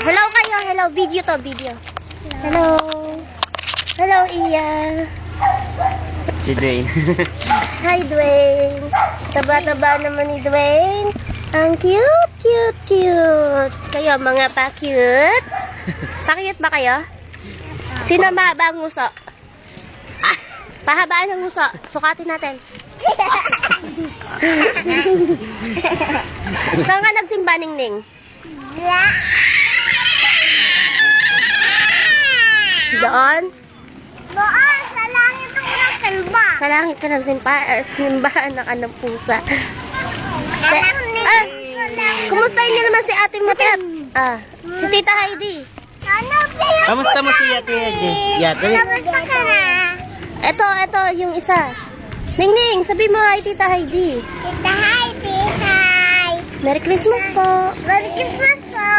Hello kayo. Hello. Video to. Video. Hello. Hello, Iya. Si Dwayne. Hi, Dwayne. Taba-taba naman ni Dwayne. Ang cute, cute, cute. Kayo, mga pa-cute. Pa-cute ba kayo? Sino mahaba ang nguso? Pahabaan ang nguso. Sukatin natin. Saan ka nagsimba, Ningning? Doon? Doon, sa langit ako nagsalba. Sa langit ka nagsimba, simbahan na ka ng pusa. Kumustahin niyo naman si Ate Matet? Si Tita Heidi. Kamusta mo si Yate? Yate? Kamusta ka na? Ito yung isa. Ningning, sabi mo hi Tita Heidi. Tita Heidi, hi. Merry Christmas po. Merry Christmas po.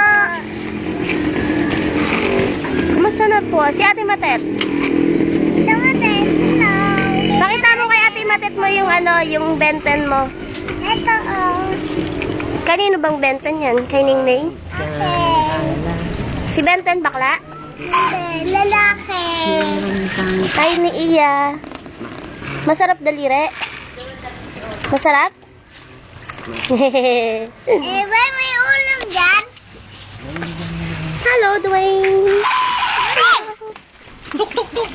Kumusta na po? Si Ate Matet. Tita Matet, hello. Pakita mo kay Ate Matet mo yung yung benten mo. Ito, oh. Kanino bang benten yan? Kay Ningning? Okay. Si Benten bakla? Lalaki. Ay ni Iya. Masarap daliri? Masarap? Ba, may ulam dyan? Hello, Dwayne.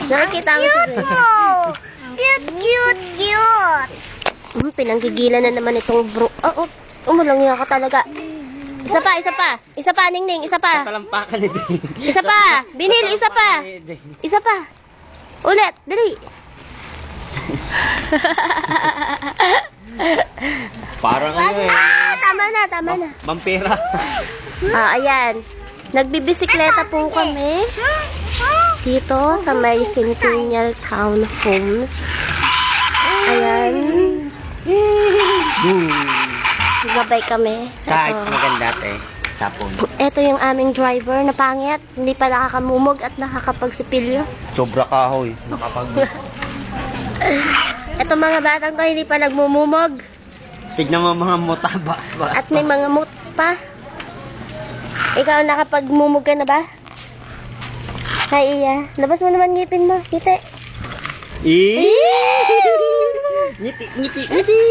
Nakikita mo si Dwayne. Oh, cute, cute, cute. Pinanggigilan na naman itong bro. Umulang ka talaga. Isa pa, Ningning, isa pa. Talampakan ni Dwayne. Isa pa. Binil, isa pa. Isa pa. Ulit, dali. Parang ano eh. Tama na. Vampira. Ayan. Nagbibisikleta po kami dito sa may Centennial Town Homes. Ayan. Gabay kami. Sa heights maganda te. Sapon. Ito yung aming driver na pangit. Hindi pa nakakamumog at nakakapagsipilyo. Sobra kahoy. Ito mga batang to hindi pa nagmumumog. Tignan mo mga mutabas ba? At may mga moots pa. Ikaw nakapagmumog ka na ba? Hi, Iya. Labas mo naman ngipin mo. Ngiti. Ngiti.